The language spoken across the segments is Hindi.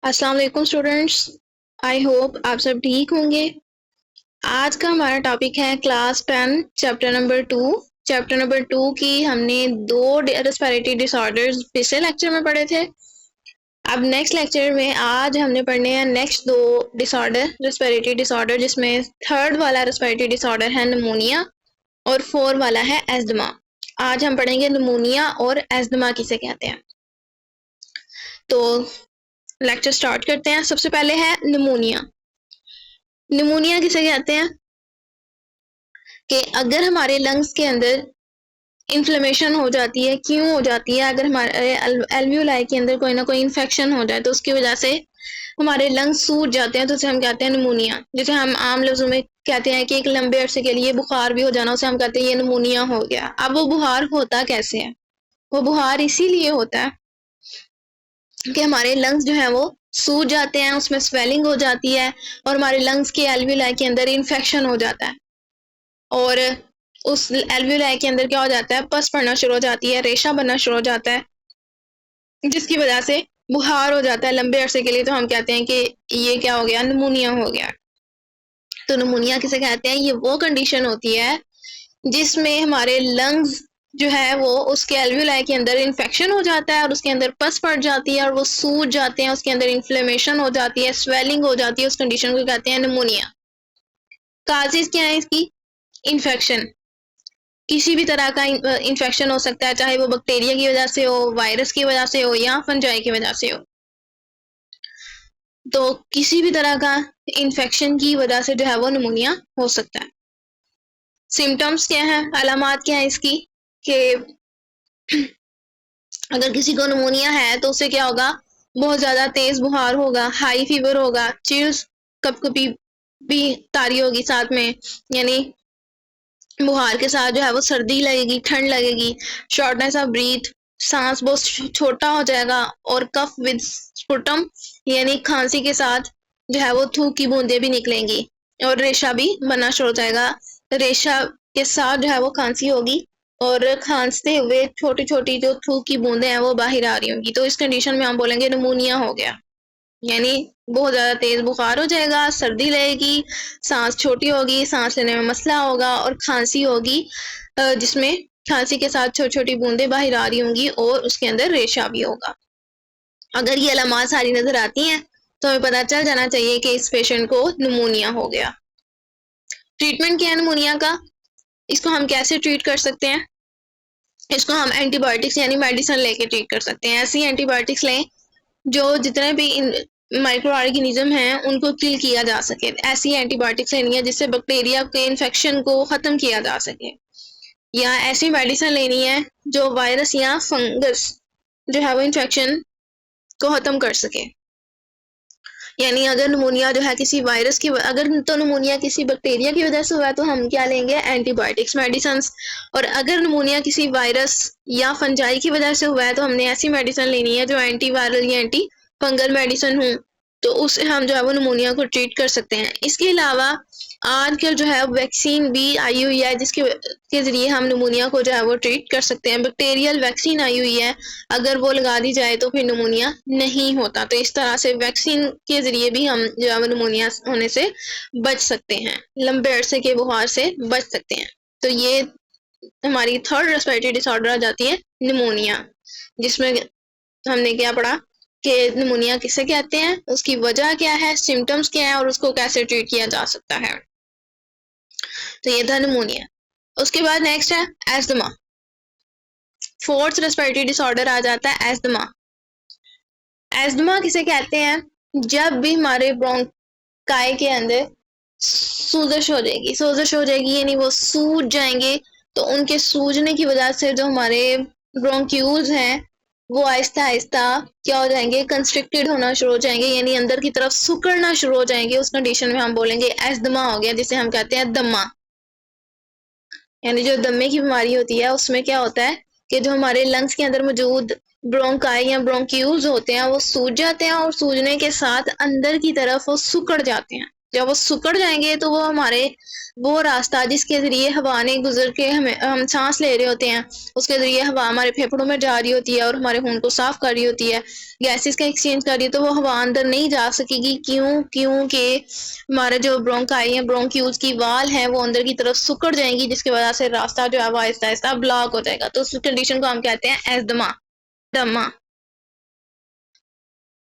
अस्सलाम वालेकुम स्टूडेंट्स। आई होप आप सब ठीक होंगे। आज का हमारा टॉपिक है class 10 chapter number 2। Chapter number 2 की हमने दो रेस्पिरेटरी डिसऑर्डर्स पिछले लेक्चर में पढ़े थे। अब नेक्स्ट लेक्चर में आज हमने पढ़ने हैं नेक्स्ट दो डिसऑर्डर रेस्पिरेटरी डिसऑर्डर, जिसमें थर्ड वाला रेस्पिरेटरी डिसऑर्डर है निमोनिया और 4 वाला है एस्थमा। आज हम पढ़ेंगे निमोनिया और एस्थमा किसे कहते हैं। तो लेक्चर स्टार्ट करते हैं। सबसे पहले है निमोनिया। निमोनिया किसे कहते हैं कि अगर हमारे लंग्स के अंदर इन्फ्लेमेशन हो जाती है। क्यों हो जाती है? अगर हमारे एल्वियोलाई के अंदर कोई ना कोई इन्फेक्शन हो जाए तो उसकी वजह से हमारे लंग्स सूज जाते हैं, तो उसे हम कहते हैं निमोनिया। जैसे हम आम लफ्जों में कहते हैं कि एक लंबे अरसे के लिए बुखार भी हो जाना, उसे हम कहते हैं ये निमोनिया हो गया। अब वो बुखार होता कैसे है? वो बुखार इसीलिए होता है कि हमारे लंग्स जो है वो सूज जाते हैं, उसमें स्वेलिंग हो जाती है और हमारे लंग्स के एल्वियोलाई के अंदर इन्फेक्शन हो जाता है और उस एल्वियोलाई के अंदर क्या हो जाता है, पस पड़ना शुरू हो जाती है, रेशा बनना शुरू हो जाता है, जिसकी वजह से बुखार हो जाता है लंबे अरसे के लिए। तो हम कहते हैं कि ये क्या हो गया, निमोनिया हो गया। तो निमोनिया किसे कहते हैं? ये वो कंडीशन होती है जिसमें हमारे लंग्स जो है वो उसके एल्वियोलाई के अंदर इन्फेक्शन हो जाता है और उसके अंदर पस पड़ जाती है और वो सूज जाते हैं, उसके अंदर इन्फ्लेमेशन हो जाती है, स्वेलिंग हो जाती है। उस कंडीशन को कहते हैं निमोनिया। काजेज क्या है इसकी? इन्फेक्शन। किसी भी तरह का इन्फेक्शन हो सकता है, चाहे वो बैक्टीरिया की वजह से हो, वायरस की वजह से हो या फंजाई की वजह से हो। तो किसी भी तरह का इन्फेक्शन की वजह से जो है वो निमोनिया हो सकता है। सिम्टम्स क्या है, अलामात क्या है इसकी? कि अगर किसी को निमोनिया है तो उसे क्या होगा, बहुत ज्यादा तेज बुखार होगा, हाई फीवर होगा, चिल्स कपकपी भी तारी होगी साथ में, यानी बुखार के साथ जो है वो सर्दी लगेगी, ठंड लगेगी, शॉर्टनेस ऑफ ब्रीथ, सांस बहुत छोटा हो जाएगा और कफ विद स्पुटम यानी खांसी के साथ जो है वो थूक की बूंदें भी निकलेंगी और रेशा भी बनना शुरू हो जाएगा। रेशा के साथ जो है वो खांसी होगी और खांसते हुए छोटी छोटी जो थूक की बूंदें हैं वो बाहर आ रही होंगी। तो इस कंडीशन में हम बोलेंगे निमोनिया हो गया, यानी बहुत ज्यादा तेज बुखार हो जाएगा, सर्दी लगेगी, सांस छोटी होगी, सांस लेने में मसला होगा और खांसी होगी, जिसमें खांसी के साथ छोटी छोटी बूंदें बाहर आ रही होंगी और उसके अंदर रेशा भी होगा। अगर ये अलामात सारी नजर आती हैं तो हमें पता चल जाना चाहिए कि इस पेशेंट को निमोनिया हो गया। ट्रीटमेंट क्या है निमोनिया का? इसको हम कैसे ट्रीट कर सकते हैं? इसको हम एंटीबायोटिक्स यानी मेडिसिन लेके ट्रीट कर सकते हैं। ऐसी एंटीबायोटिक्स लें जो जितने भी माइक्रो ऑर्गेनिज्म हैं उनको किल किया जा सके। ऐसी एंटीबायोटिक्स लेनी है जिससे बैक्टीरिया के इन्फेक्शन को खत्म किया जा सके, या ऐसी मेडिसिन लेनी है जो वायरस या फंगस जो है वो इन्फेक्शन को खत्म कर सके। यानी अगर निमोनिया जो है किसी वायरस की, अगर तो निमोनिया किसी बैक्टीरिया की वजह से हुआ तो हम क्या लेंगे, एंटीबायोटिक्स मेडिसिन। और अगर निमोनिया किसी वायरस या फंजाई की वजह से हुआ है तो हमने ऐसी मेडिसिन लेनी है जो एंटी वायरल या एंटी फंगल मेडिसिन हो, तो उससे हम जो है वो निमोनिया को ट्रीट कर सकते हैं। इसके अलावा आजकल जो है वैक्सीन भी आई हुई है जिसके के जरिए हम निमोनिया को जो है वो ट्रीट कर सकते हैं। बैक्टीरियल वैक्सीन आई हुई है, अगर वो लगा दी जाए तो फिर निमोनिया नहीं होता। तो इस तरह से वैक्सीन के जरिए भी हम जो है वो निमोनिया होने से बच सकते हैं, लंबे अरसे के बुखार से बच सकते हैं। तो ये हमारी थर्ड रेस्पिरेटरी डिसऑर्डर आ जाती है निमोनिया, जिसमें हमने क्या पढ़ा कि निमोनिया किसे कहते हैं, उसकी वजह क्या है, सिम्टम्स क्या है और उसको कैसे ट्रीट किया जा सकता है। तो ये था निमोनिया। उसके बाद नेक्स्ट है एस्थमा। फोर्थ रेस्पिरेटरी डिसऑर्डर आ जाता है एस्थमा। एस्थमा किसे कहते हैं? जब भी हमारे ब्रोंकाई के अंदर सूजश हो जाएगी, सोजश हो जाएगी यानी वो सूज जाएंगे, तो उनके सूजने की वजह से जो हमारे ब्रोंक्यूल्स हैं वो आहिस्ता आहिस्ता क्या हो जाएंगे, कंस्ट्रिक्टेड होना शुरू हो जाएंगे, यानी अंदर की तरफ सुकड़ना शुरू हो जाएंगे। उस कंडीशन में हम बोलेंगे एस्थमा हो गया, जिसे हम कहते हैं दमा। यानी जो दमे की बीमारी होती है उसमें क्या होता है कि जो हमारे लंग्स के अंदर मौजूद ब्रोंकाई या ब्रोंक्यूल्स होते हैं वो सूज जाते हैं और सूजने के साथ अंदर की तरफ वो सुकड़ जाते हैं। जब वो सिकुड़ जाएंगे तो वो हमारे वो रास्ता जिसके ज़रिए हवा ने गुजर के हम सांस ले रहे होते हैं, उसके ज़रिए हवा हमारे फेफड़ों में जा रही होती है और हमारे खून को साफ कर रही होती है, गैसेस का एक्सचेंज कर रही है, तो वो हवा अंदर नहीं जा सकेगी। क्योंकि हमारे जो ब्रोंकाई है, ब्रोंक्यूल्स की वाल है, वो अंदर की तरफ सिकुड़ जाएंगी, जिसकी वजह से रास्ता जो है वो आहिस्ता आहिस्ता ब्लॉक हो जाएगा। तो उस कंडीशन को हम कहते हैं एस्थमा, दमा।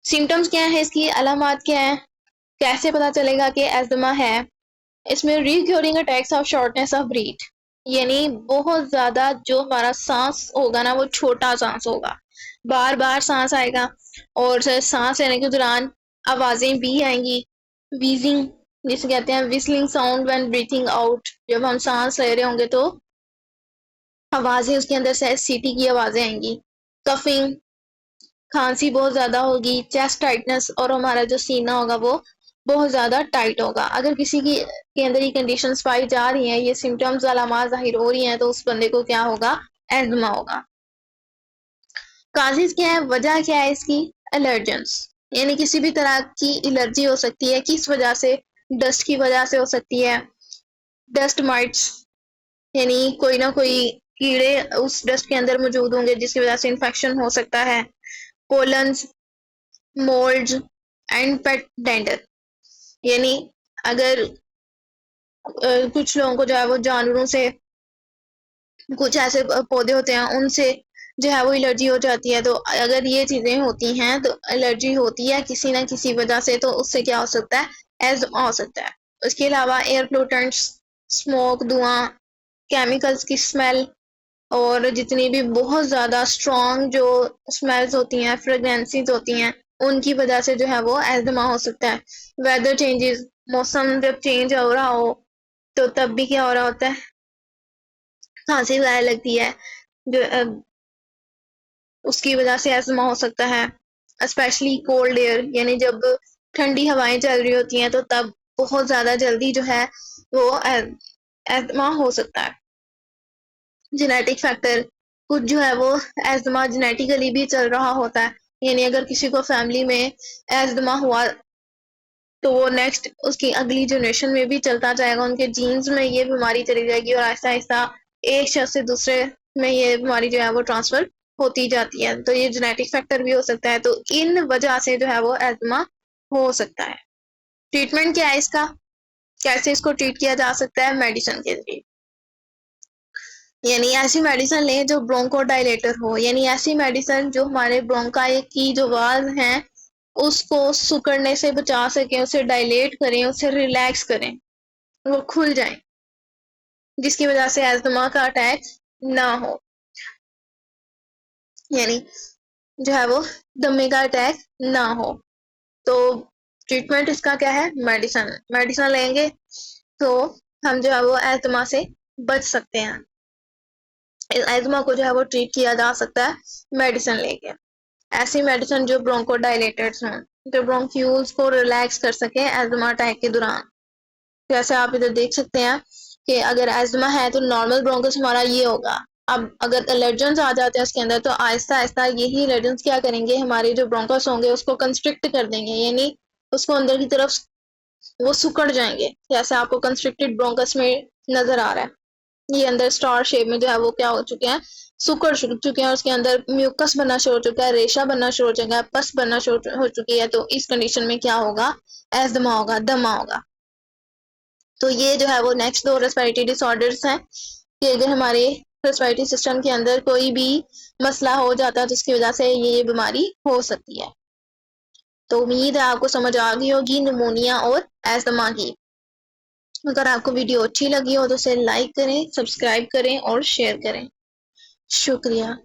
सिम्टम्स क्या है, इसकी अलामात क्या है, कैसे पता चलेगा कि एस्थमा है? इसमें recurring attacks of shortness of breath, यानी बहुत ज्यादा जो हमारा सांस होगा ना वो छोटा सांस होगा, बार बार सांस आएगा और सांस लेने के दौरान आवाजें भी आएंगी। वीजिंग जिसे कहते हैं whistling sound when breathing out, जब हम सांस ले रहे होंगे तो आवाजें उसके अंदर से सीटी की आवाजें आएंगी। कफिंग, खांसी बहुत ज्यादा होगी। चेस्ट टाइटनेस, और हमारा जो सीना होगा वो बहुत ज्यादा टाइट होगा। अगर किसी की के अंदर ये कंडीशंस पाई जा रही हैं, ये सिम्टम्स अलामात जाहिर हो रही हैं, तो उस बंदे को क्या होगा, एस्थमा होगा। काजिज क्या है, वजह क्या है इसकी, एलर्जेंस, यानी किसी भी तरह की एलर्जी हो सकती है। किस वजह से, डस्ट की वजह से हो सकती है। डस्ट माइट्स, यानी कोई ना कोई कीड़े उस डस्ट के अंदर मौजूद होंगे जिसकी वजह से इन्फेक्शन हो सकता है। Pollens, mould and pet dental, यानी अगर कुछ लोगों को जो है वो जानवरों से, कुछ ऐसे पौधे होते हैं उनसे जो है वो एलर्जी हो जाती है। तो अगर ये चीजें होती हैं तो एलर्जी होती है किसी ना किसी वजह से, तो उससे क्या हो सकता है, एस्थमा हो सकता है। उसके अलावा एयर पोल्यूटेंट्स, स्मोक, धुआं, केमिकल्स की स्मेल, और जितनी भी बहुत ज्यादा स्ट्रॉन्ग जो स्मेल्स होती हैं, फ्रेग्रेंसीज होती हैं, उनकी वजह से जो है वो एस्थमा हो सकता है। वेदर चेंजेस, मौसम जब चेंज हो रहा हो तो तब भी क्या हो रहा होता है, खांसी वगैरह लगती है, जो उसकी वजह से एस्थमा हो सकता है। स्पेशली कोल्ड एयर, यानी जब ठंडी हवाएं चल रही होती हैं तो तब बहुत ज्यादा जल्दी जो है वो एस्थमा हो सकता है। जेनेटिक फैक्टर, कुछ जो है वो एस्थमा जेनेटिकली भी चल रहा होता है, यानी अगर किसी को फैमिली में एस्थमा हुआ तो वो नेक्स्ट उसकी अगली जनरेशन में भी चलता जाएगा, उनके जीन्स में ये बीमारी चली जाएगी और आहिस्ता आहिस्ता एक शख्स से दूसरे में ये बीमारी जो है वो ट्रांसफर होती जाती है। तो ये जेनेटिक फैक्टर भी हो सकता है। तो इन वजह से जो है वो एस्थमा हो सकता है। ट्रीटमेंट क्या है इसका, कैसे इसको ट्रीट किया जा सकता है, मेडिसिन के जरिए, यानी ऐसी मेडिसिन लें जो ब्रोंकोडायलेटर हो, यानी ऐसी मेडिसिन जो हमारे ब्रोंकाई की जो वाल्व हैं उसको सिकुड़ने से बचा सके, उसे डायलेट करें, उसे रिलैक्स करें, वो खुल जाए, जिसकी वजह से एस्थमा का अटैक ना हो, यानी जो है वो दमे का अटैक ना हो। तो ट्रीटमेंट इसका क्या है, मेडिसिन, मेडिसिन लेंगे तो हम जो है वो एस्थमा से बच सकते हैं। एस्थमा को जो है वो ट्रीट किया जा सकता है मेडिसिन लेके। ऐसी मेडिसिन जो ब्रोंकोडायलेटर्स हों, जो ब्रोंक्यूल्स को रिलैक्स कर सके एस्थमा अटैक के दौरान। जैसे आप इधर देख सकते हैं कि अगर एस्थमा है तो नॉर्मल ब्रोंकस हमारा ये होगा। अब अगर एलर्जेंस आ जाते हैं उसके अंदर तो आहिस्ता आहिस्ता यही एलर्जेंस क्या करेंगे, हमारे जो ब्रोंकस होंगे उसको कंस्ट्रिक्ट कर देंगे, यानी उसको अंदर की तरफ वो सिकुड़ जाएंगे, जैसे आपको कंस्ट्रिक्टेड ब्रोंकस में नजर आ रहा है। ये अंदर स्टार शेप में जो है वो क्या हो चुके हैं, सुकड़ चुके हैं, उसके अंदर म्यूकस बनना शुरू हो चुका है, रेशा बनना शुरू हो चुका है, पस बनना शुरू हो चुकी है। तो इस कंडीशन में क्या होगा, एस्थमा होगा, दमा होगा। तो ये जो है वो नेक्स्ट दो रेस्पिरेटरी डिसऑर्डर्स हैं कि अगर हमारे रेस्पिरेटरी सिस्टम के अंदर कोई भी मसला हो जाता है तो उसकी वजह से ये बीमारी हो सकती है। तो उम्मीद है आपको समझ आ गई होगी निमोनिया और एस्थमा की। अगर आपको वीडियो अच्छी लगी हो तो उसे लाइक करें, सब्सक्राइब करें और शेयर करें। शुक्रिया।